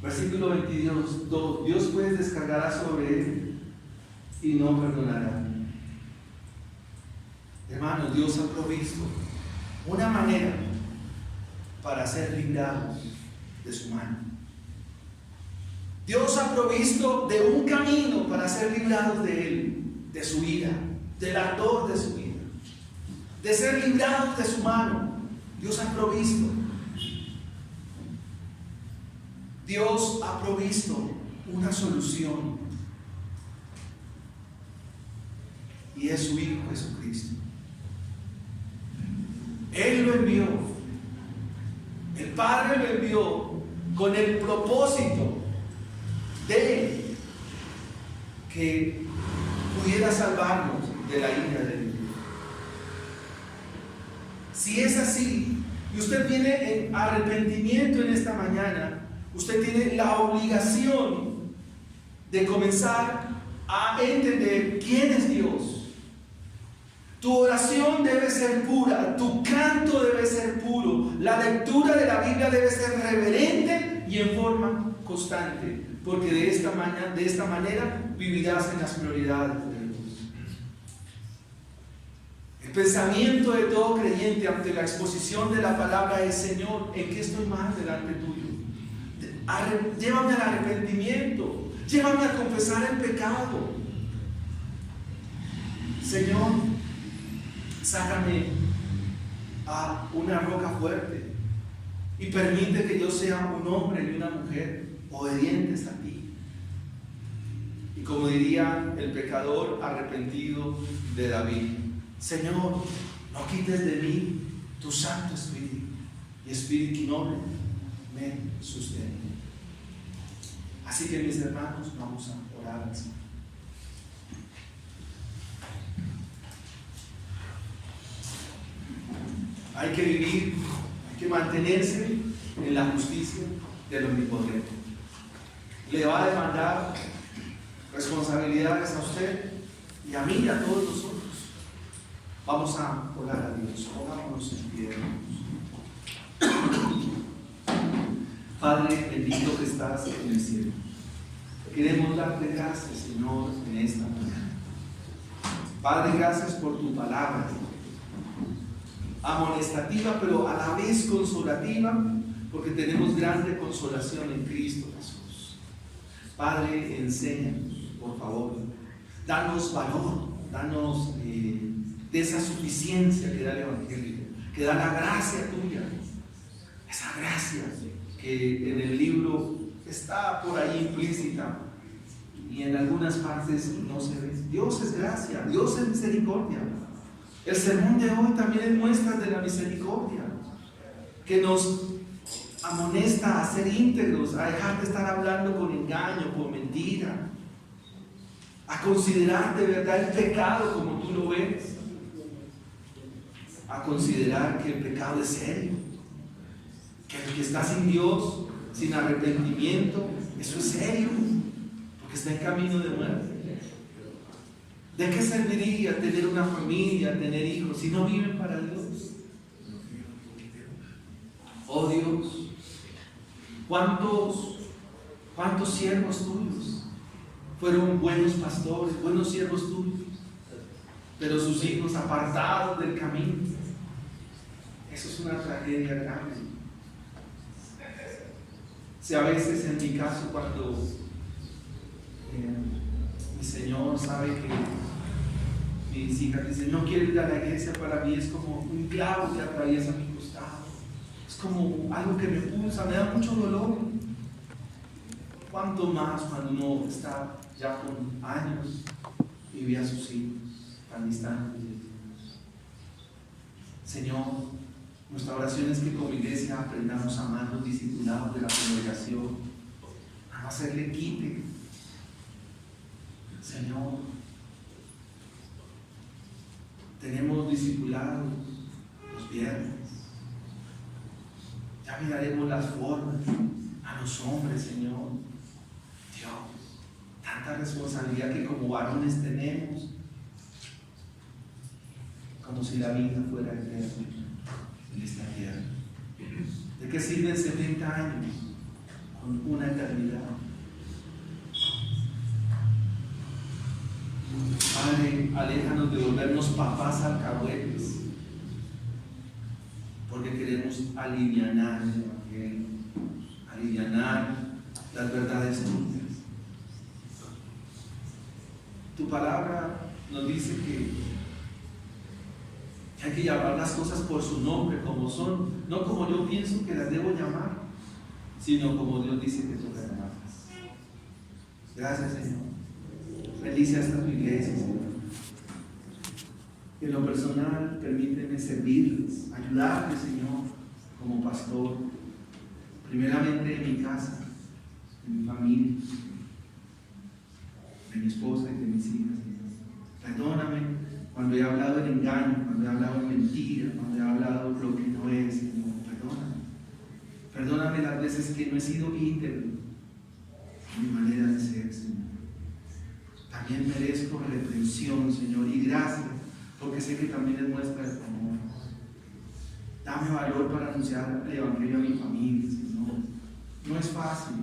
Speaker 1: Versículo 22. Dios pues descargará sobre él y no perdonará. Hermanos, Dios ha provisto una manera para ser librados de su mano. Dios ha provisto de un camino para ser librados de Él, de su ira, del ardor de su ira, de ser librados de su mano. Dios ha provisto. Dios ha provisto una solución. Y es su Hijo Jesucristo. Él lo envió. El Padre lo envió con el propósito de que pudiera salvarnos de la ira de Dios. Si es así, y usted viene en arrepentimiento en esta mañana, usted tiene la obligación de comenzar a entender quién es Dios. Tu oración debe ser pura, tu canto debe ser puro, la lectura de la Biblia debe ser reverente y en forma constante, porque de esta manera vivirás en las prioridades de Dios. El pensamiento de todo creyente ante la exposición de la palabra es: Señor, ¿en qué estoy mal delante tuyo? Llévame al arrepentimiento, llévame a confesar el pecado. Señor, sácame a una roca fuerte y permite que yo sea un hombre y una mujer obedientes a ti. Y como diría el pecador arrepentido de David: Señor, no quites de mí tu Santo Espíritu, y Espíritu noble me sustente. Así que, mis hermanos, vamos a orar al Señor. Hay que vivir, hay que mantenerse en la justicia del Omnipotente. Le va a demandar responsabilidades a usted y a mí y a todos nosotros. Vamos a orar a Dios. Pongámonos en pie. Padre bendito que estás en el cielo, queremos darte gracias, Señor, en esta mañana. Padre, gracias por tu palabra, amonestativa, pero a la vez consolativa, porque tenemos grande consolación en Cristo Jesús. Padre, enséñanos, por favor, danos valor, danos de esa suficiencia que da el Evangelio, que da la gracia tuya, esa gracia que en el libro está por ahí implícita y en algunas partes no se ve. Dios es gracia, Dios es misericordia. El sermón de hoy también es muestra de la misericordia, que nos amonesta a ser íntegros, a dejar de estar hablando con engaño, con mentira, a considerar de verdad el pecado como tú lo ves, a considerar que el pecado es serio, que el que está sin Dios, sin arrepentimiento, eso es serio, porque está en camino de muerte. ¿De qué serviría tener una familia, tener hijos, si no viven para Dios? Oh Dios, ¿cuántos siervos tuyos fueron buenos pastores, buenos siervos tuyos, pero sus hijos apartados del camino? Eso es una tragedia grande. Si a veces, en mi caso, cuando mi Señor sabe que mis hijas dicen: no quiero ir a la iglesia, para mí es como un clavo que atraviesa mi costado, es como algo que me pulsa, me da mucho dolor. ¿Cuánto más cuando uno está ya con años y ve a sus hijos tan distantes de Dios? Señor, nuestra oración es que como iglesia aprendamos a amar los discipulados de la congregación, a no hacerle quite. Señor, tenemos discipulados los viernes, ya miraremos las formas a los hombres, Señor. Dios, tanta responsabilidad que como varones tenemos, como si la vida fuera eterna en esta tierra. ¿De qué sirven 70 años con una eternidad? Padre, aléjanos de volvernos papás alcahuetes, porque queremos alivianar el Evangelio, alivianar las verdades tuyas. palabra nos dice que hay que llamar las cosas por su nombre, como son, no como yo pienso que las debo llamar, sino como Dios dice que toca llamarlas. Gracias, Señor. Bendice hasta tu iglesia, Señor. En lo personal, permíteme servirles, ayudarles, Señor, como pastor, primeramente en mi casa, en mi familia, de mi esposa y de mis hijas, Señor. Perdóname cuando he hablado en engaño, cuando he hablado en mentira, cuando he hablado lo que no es, Señor. Perdóname. Perdóname las veces que no he sido íntegro en mi manera de ser, Señor. También merezco reprensión, Señor, y gracias, porque sé que también es muestra de tu amor. Dame valor para anunciar el Evangelio a mi familia, Señor. No es fácil,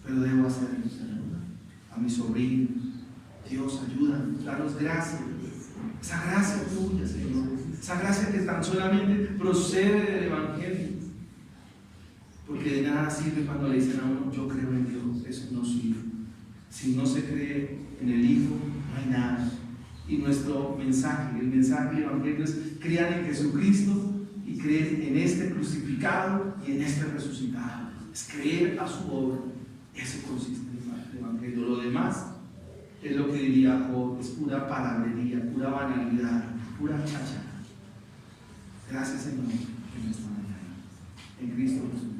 Speaker 1: pero debo hacerlo, Señor. A mis sobrinos, Dios, ayúdanos, danos gracia. Esa gracia tuya, Señor. Esa gracia que tan solamente procede del Evangelio. Porque de nada sirve cuando le dicen a uno, yo creo en Dios. Eso no sirve. Si no se cree en el Hijo, no hay nada. Y nuestro mensaje, el mensaje del Evangelio es: crean en Jesucristo y creer en este crucificado y en este resucitado. Es creer a su obra. Eso consiste en el Evangelio. Lo demás es lo que diría Job, es pura palabrería, pura banalidad, pura cháchara. Gracias, Señor, en esta mañana. En Cristo Jesús.